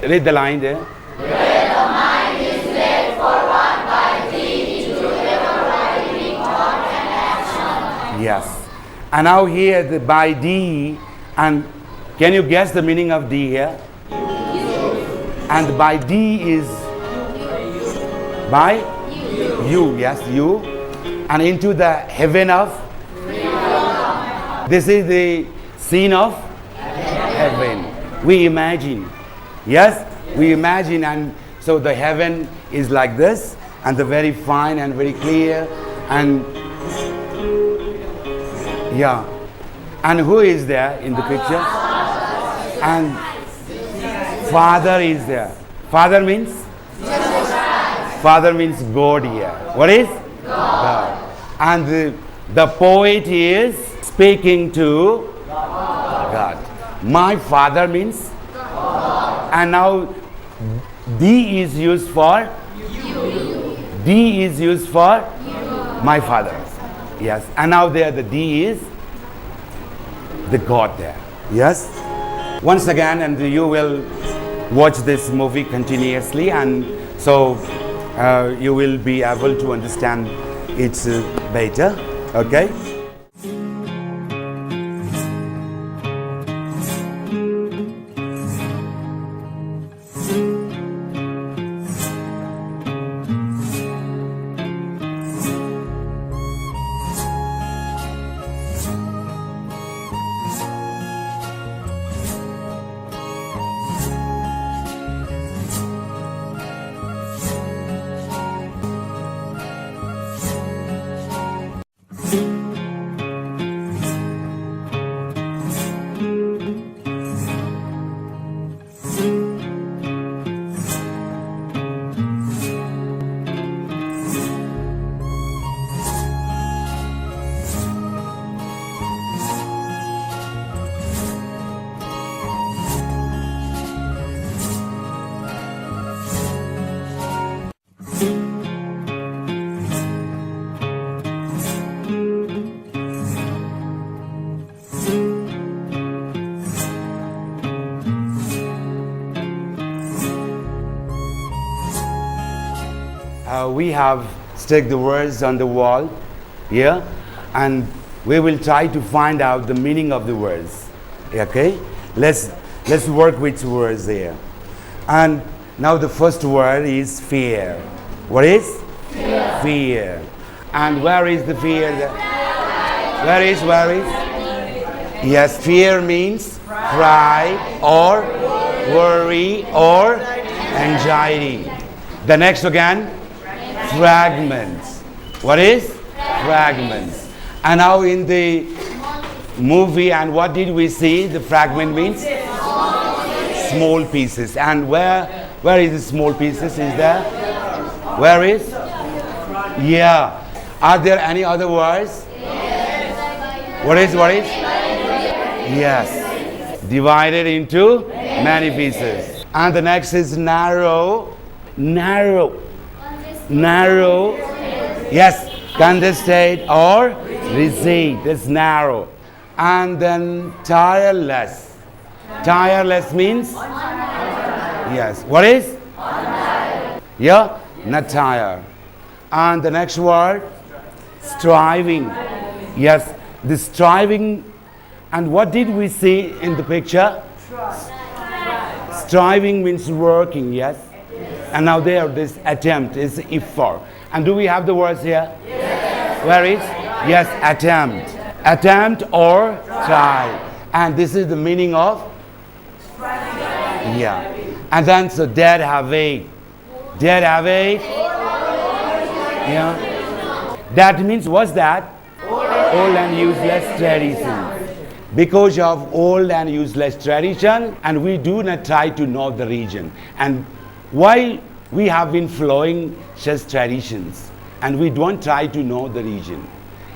Read the line there. Yes. And now here the by D, and can you guess the meaning of D here? And by D is by you. Yes, you. And into the heaven of. This is the scene of heaven. We imagine. Yes, we imagine, and so the heaven is like this, and the very fine and very clear, and yeah. And who is there in the picture? And Father is there. Father means? Father means God here. What is? God. And the poet is speaking to God. My Father means? And now D is used for? D is used for? My Father. Yes. And now there the D is the God there. Yes. Once again, and you will watch this movie continuously, and so you will be able to understand it better. Okay. We have stuck the words on the wall here, and we will try to find out the meaning of the words. Okay, let's work with words here. And now the first word is fear. What is? Fear. Fear. And where is the fear? Where is? Yes, fear means cry or worry or anxiety. The next again, fragments. What is? Fragments. And now in the movie, and what did we see? The fragment means small pieces. And where is the small pieces? Is there? Where is? Yeah. Are there any other words? What is? Yes. Divided into many pieces. And the next is narrow. Yes, contested or recede. That's narrow. And then tireless. Tireless means? Yes. What is? Yeah, not tired. And the next word, striving. Yes, the striving. And what did we see in the picture? Striving means working. Yes. And now there, this attempt is effort. And do we have the words here? Yes. Where is? Yes, attempt. Attempt or try. And this is the meaning of? Yeah. And then, so dead awake. Dead awake. Yeah. That means, what's that? Old and useless tradition. Because of old and useless tradition, and we do not try to know the region. And why we have been following such traditions, and we don't try to know the region.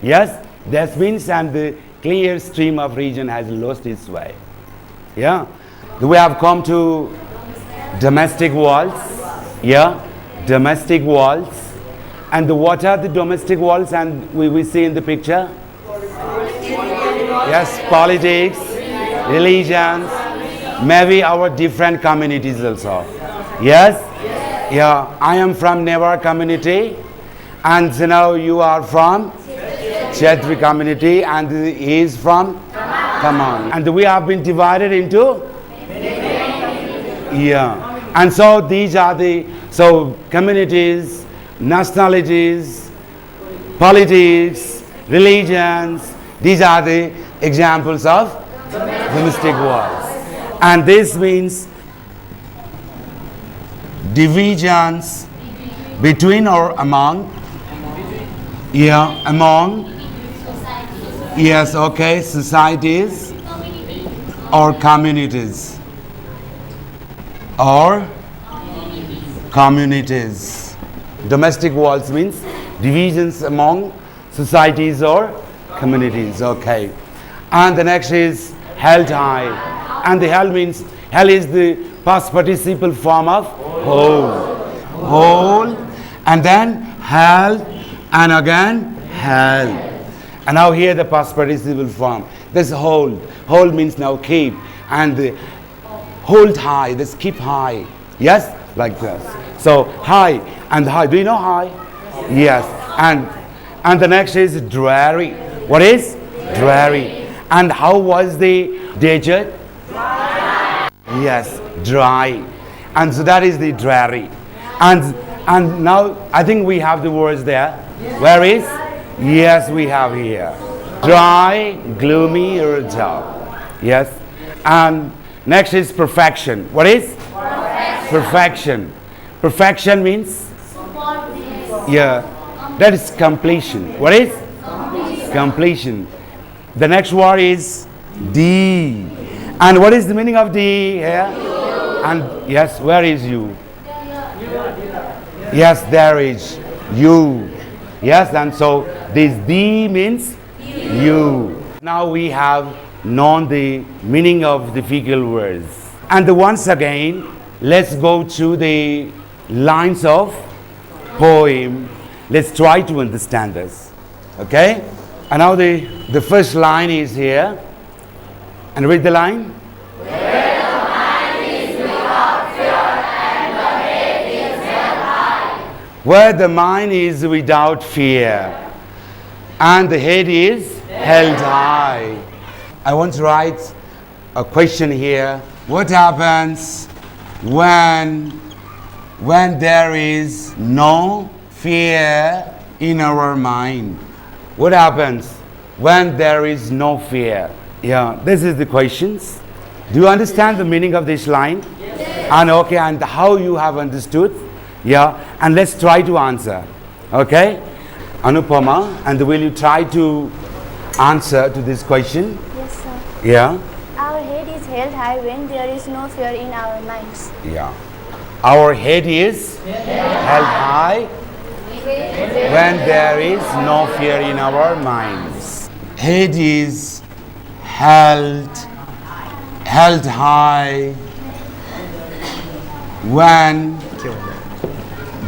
Yes, that means, and the clear stream of region has lost its way. Yeah, we have come to domestic walls. Yeah, domestic walls. And what are the domestic walls? And we see in the picture. Yes, politics, religions, Maybe our different communities also. Yes? Yeah, I am from Newar community, and you know you are from Kshetri community, and he is from Tamang. And we have been divided into and so these are the communities, nationalities, politics, religions. These are the examples of domestic wars. And this means divisions between or among. Among. Yes, okay, societies or communities. Or communities. Domestic wars means divisions among societies or communities. Okay. And the next is held high. And the hell means, hell is the past participle form of hold. Hold. And then held. And again held. And now here the past participle form. This hold. Hold means now keep. And the hold high, this keep high. Yes? Like this. So high and high. Do you know high? Yes. And the next is dreary. What is? Dreary. And how was the desert? Dry. Yes, dry. And so that is the dreary. And now I think we have the words there. Where is? Yes, we have here. Dry, gloomy, or dull. Yes. And next is perfection. What is? Perfection. Perfection means? That is completion. What is? Completion. The next word is D. And what is the meaning of D here? And yes, where is you? Yes, there is you. Yes, and so this D means you. Now we have known the meaning of difficult words. And once again, let's go to the lines of poem. Let's try to understand this. Okay? And now the first line is here. And read the line. Where the mind is without fear and the head is held high. Where the mind is without fear and the head is held high. I want to write a question here. What happens when there is no fear in our mind? What happens when there is no fear? Yeah, this is the questions. Do you understand the meaning of this line? Yes. And okay, and how you have understood? Yeah, and let's try to answer. Okay? Anupama, and will you try to answer to this question? Yes, sir. Yeah. Our head is held high when there is no fear in our minds. Yeah. Our head is held high when there is no fear in our minds. Head is held high when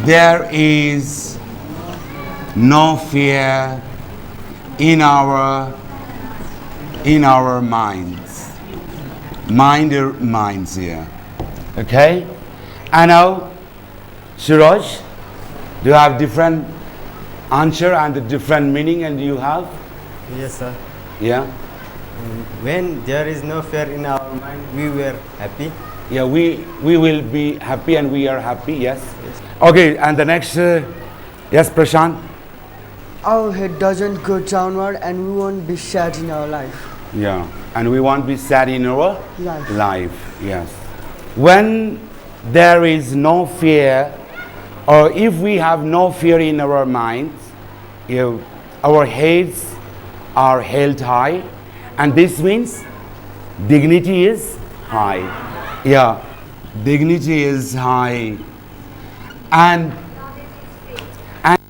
there is no fear in our minds. Minds here. Okay? And now, Suraj, do you have different answer and the different meaning and you have? Yes, sir. Yeah? When there is no fear in our mind, we were happy. Yeah, we will be happy and we are happy, yes? Okay, and the next, yes, Prashant? Our head doesn't go downward and we won't be sad in our life. Yeah, and we won't be sad in our Life. Yes. When there is no fear, or if we have no fear in our minds, our heads are held high, and this means dignity is high. Yeah, dignity is high. And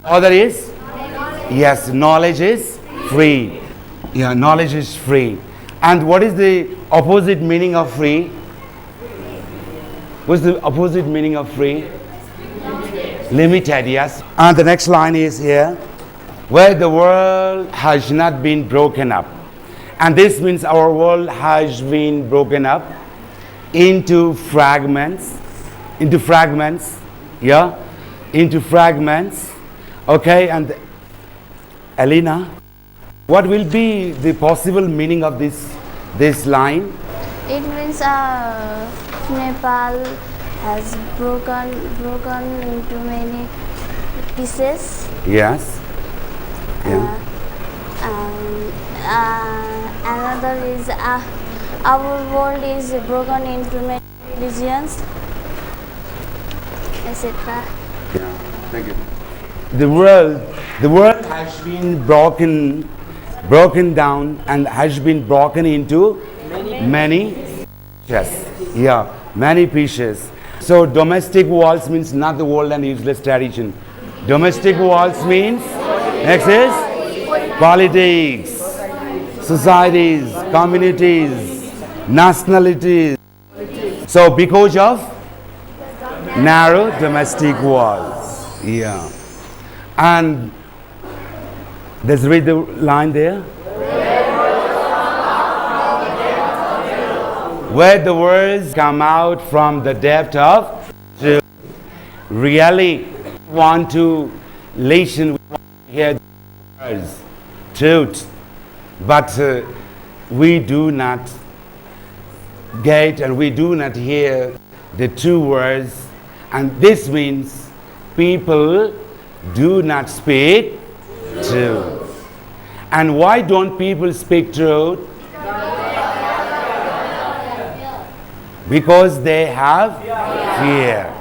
other is? Yes, knowledge is free. Yeah, knowledge is free. And what is the opposite meaning of free? What's the opposite meaning of free? Limited, yes. And the next line is here. Where the world has not been broken up. And this means our world has been broken up. into fragments, yeah, into fragments. Okay, and Alina, what will be the possible meaning of this line? It means Nepal has broken into many pieces. Yes. Yeah. Another is our world is broken into many religions, etc. Yeah. Thank you. The world has been broken down and has been broken into many pieces. Yeah, many pieces. So domestic walls means not the world and useless tradition. Domestic walls means next is politics, societies, communities, nationalities. So because of narrow domestic walls. Yeah. And let's read the line there. Where the words come out from the depth of truth. Really want to listen, we want to hear the words, truth. But we do not get and we do not hear the true words. And this means people do not speak truth. And why don't people speak truth? Because they have fear.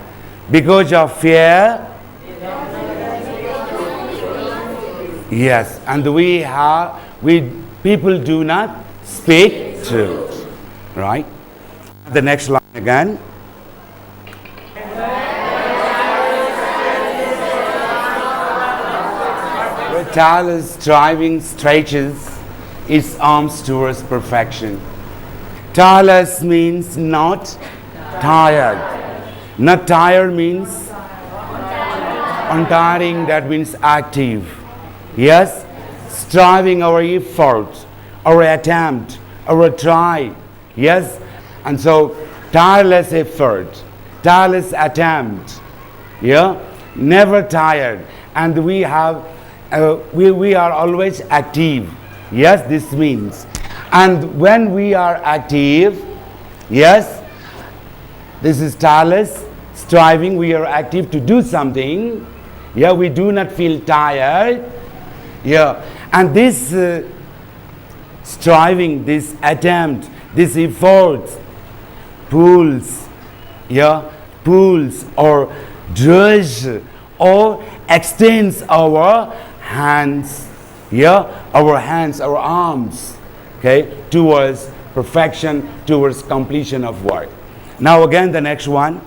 Because of fear. Yes, and people do not speak truth. Right? The next line again. Where tireless striving stretches its arms towards perfection. Tireless means not tired. Not tired means untiring, that means active. Yes? Striving, our effort, our attempt, our try. Yes? And so, tireless effort, tireless attempt. Yeah? Never tired. And we are always active. Yes, this means. And when we are active, yes, this is tireless, striving, we are active to do something. Yeah, we do not feel tired. Yeah, and this striving, this attempt, this effort pulls or draws or extends our hands, our arms, okay, towards perfection, towards completion of work. Now again the next line.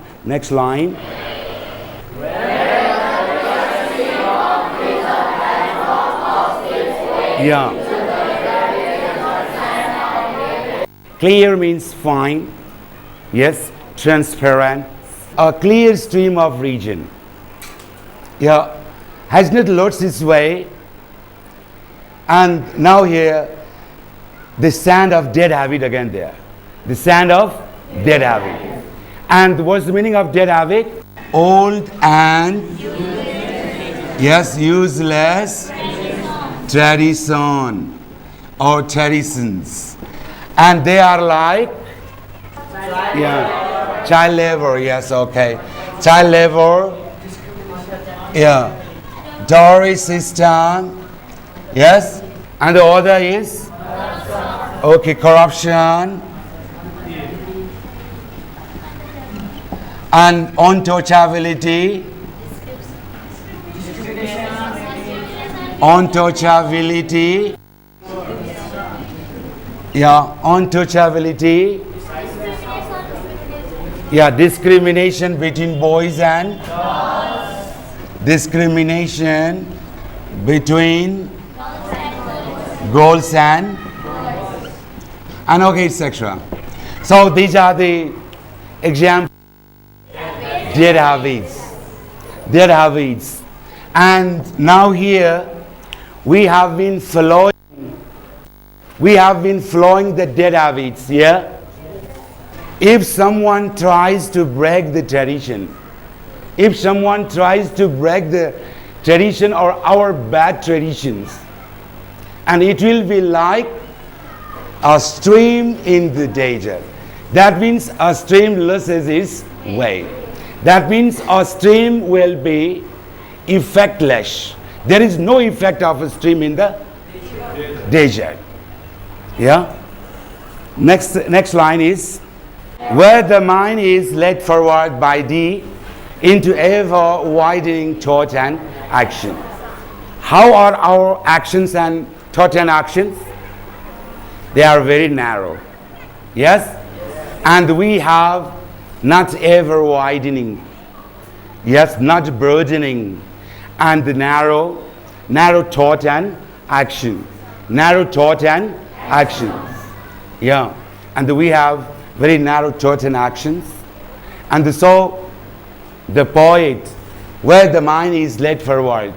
Yeah. Clear means fine. Yes, transparent. A clear stream of region. Yeah. Has not lost its way. And now here, the sand of dead habit again there. The sand of dead habit. And what's the meaning of dead habit? Old and useless tradition or traditions. And they are like child labor, yes, okay. Child labor, dowry system, yes. And the other is corruption and untouchability. Untouchability. Discrimination between boys and discrimination between girls and etc. So these are the examples. Dead habits. And now here we have been flowing the dead habits, yeah? if someone tries to break the tradition, if someone tries to break the tradition or our bad traditions, and it will be like a stream in the desert. That means a stream loses its way. That means a stream will be effectless. There is no effect of a stream in the desert. Yeah. Next line is, where the mind is led forward by thee into ever widening thought and action. How are our actions and thought and actions? They are very narrow. Yes? And we have not ever widening. Yes, not broadening. And the narrow thought and action. Narrow thought and actions. Yeah. And we have very narrow thoughts and actions. And so the poet, where the mind is led forward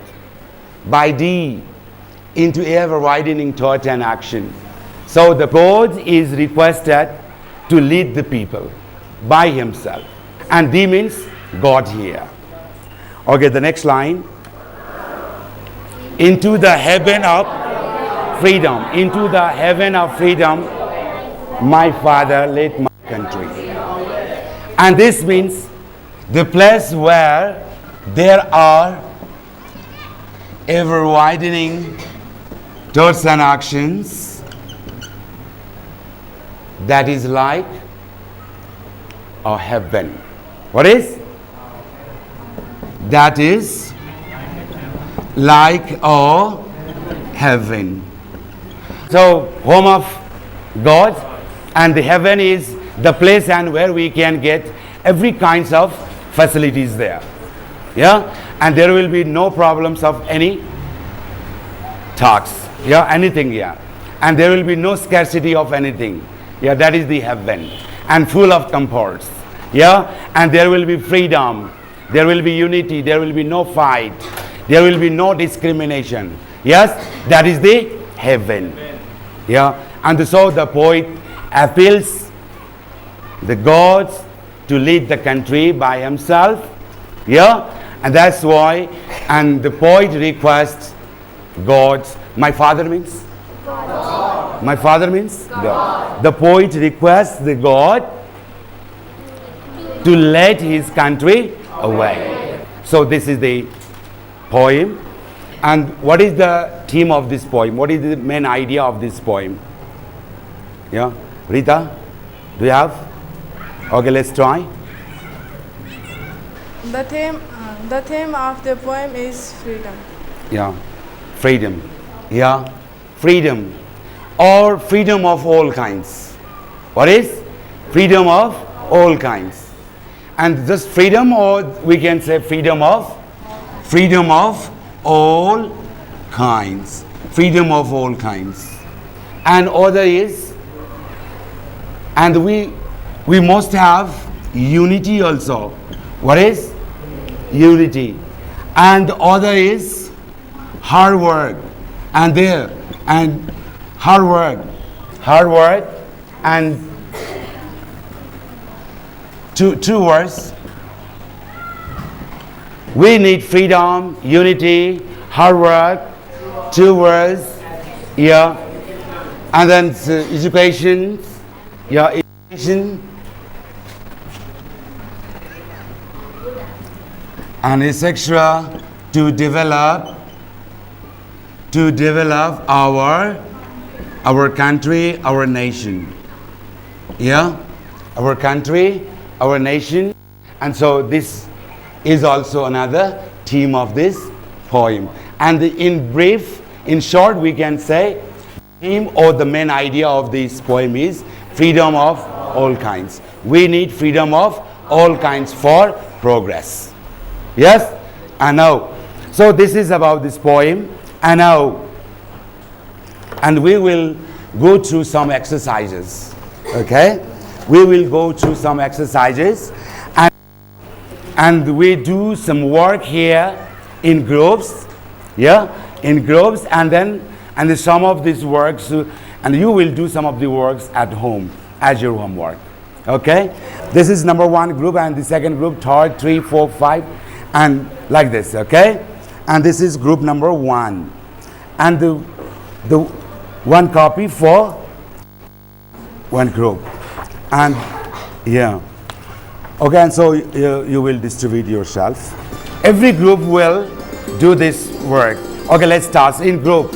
by thee into ever widening thought and action. So the poet is requested to lead the people by himself. And thee means God here. Okay, the next line. Into the heaven of freedom. Into the heaven of freedom, my Father led my country. And this means the place where there are ever widening thoughts and actions, that is like a heaven. What is? That is like a heaven. So home of God, and the heaven is the place and where we can get every kinds of facilities there. Yeah, and there will be no problems of any tax. Yeah, anything. Yeah, and there will be no scarcity of anything. Yeah, that is the heaven, and full of comforts. Yeah, and there will be freedom. There will be unity. There will be no fight. There will be no discrimination. Yes, that is the heaven. Yeah, and so the poet appeals the gods to lead the country by himself. Yeah, and that's why, and the poet requests gods. My father means? God. My father means? God. The poet requests the God to lead his country away. So this is the poem. And what is the theme of this poem? What is the main idea of this poem? Yeah, Rita, do you have? Okay, let's try. The theme of the poem is freedom. Yeah, freedom. Yeah, freedom, or freedom of all kinds. What is? Freedom of all kinds. And just freedom, or we can say freedom of all kinds. Freedom of all kinds. And other is, and we must have unity also. What is? Unity. And other is hard work. And there, and hard work, and two words. We need freedom, unity, hard work, 2 words. Yeah, and then education. Yeah, education, and etc. to develop our country, our nation. Yeah, our country, our nation. And so this is also another theme of this poem. And in brief, in short, we can say theme or the main idea of this poem is freedom of all kinds. We need freedom of all kinds for progress. Yes? And now, so this is about this poem. And now, and we will go through some exercises. Okay? We will go through some exercises, and we do some work here in groups. Yeah? In groups, and then some of these works, and you will do some of the works at home as your homework. Okay? This is number 1 group, and the second group, third, 3, 4, 5, and like this, okay? And this is group number 1. And the one copy for one group. And yeah. Okay, and so you will distribute yourself. Every group will do this work. Okay, let's start in group.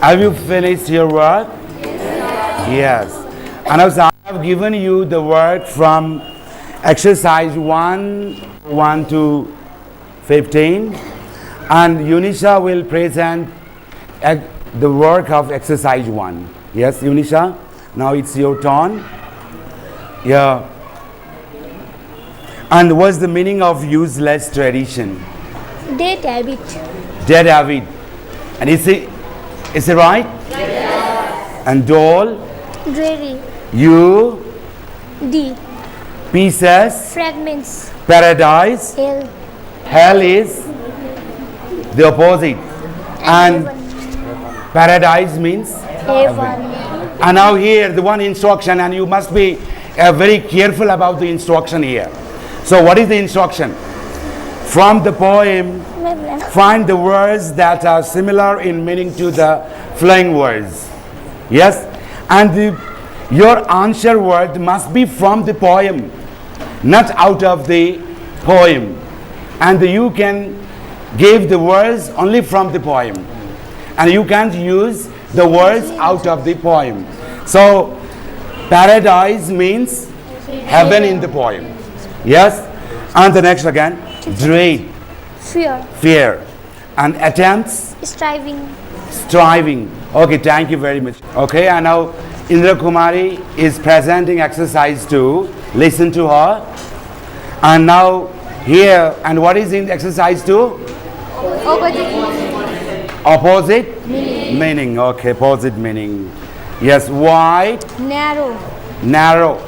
Have you finished your work? Yes. And also I have given you the work from exercise 1 to 15. And Unisha will present the work of exercise 1. Yes, Unisha? Now it's your turn. Yeah. And what's the meaning of useless tradition? Dead habit. Dead habit. And is it right? Yes. And doll? Dreary. You? D. Pieces? Fragments. Paradise? Hell. Hell is the opposite. And paradise means? Heaven. And now here the one instruction, and you must be very careful about the instruction here. So what is the instruction? From the poem, find the words that are similar in meaning to the following words. Yes? And your answer word must be from the poem, not out of the poem. And you can give the words only from the poem. And you can't use the words out of the poem. So, paradise means heaven in the poem. Yes? And the next again, dread. Fear. Fear. And attempts? Striving. Okay, thank you very much. Okay, and now Indra Kumari is presenting exercise 2. Listen to her. And now here, and what is in exercise 2? Opposite meaning. Okay, opposite meaning. Yes, wide. Narrow.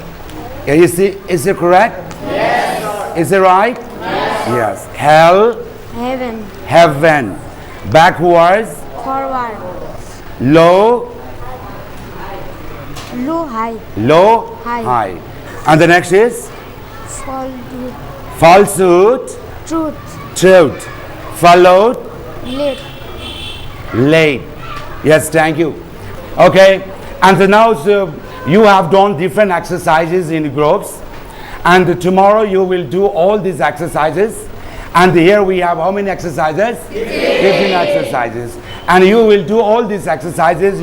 Is it correct? Yes. Is it right? Yes. Hell. Heaven. Backwards. Forward. Low. High. And the next is? Falsehood. Truth. Followed. Late. Yes, thank you. Okay. And so now you have done different exercises in groups. And tomorrow you will do all these exercises. And here we have how many exercises? 15 exercises. And you will do all these exercises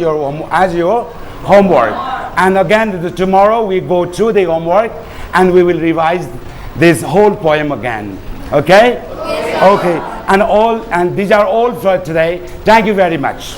as your homework. And again, tomorrow we go through the homework and we will revise this whole poem again. Okay? Okay. And these are all for today. Thank you very much.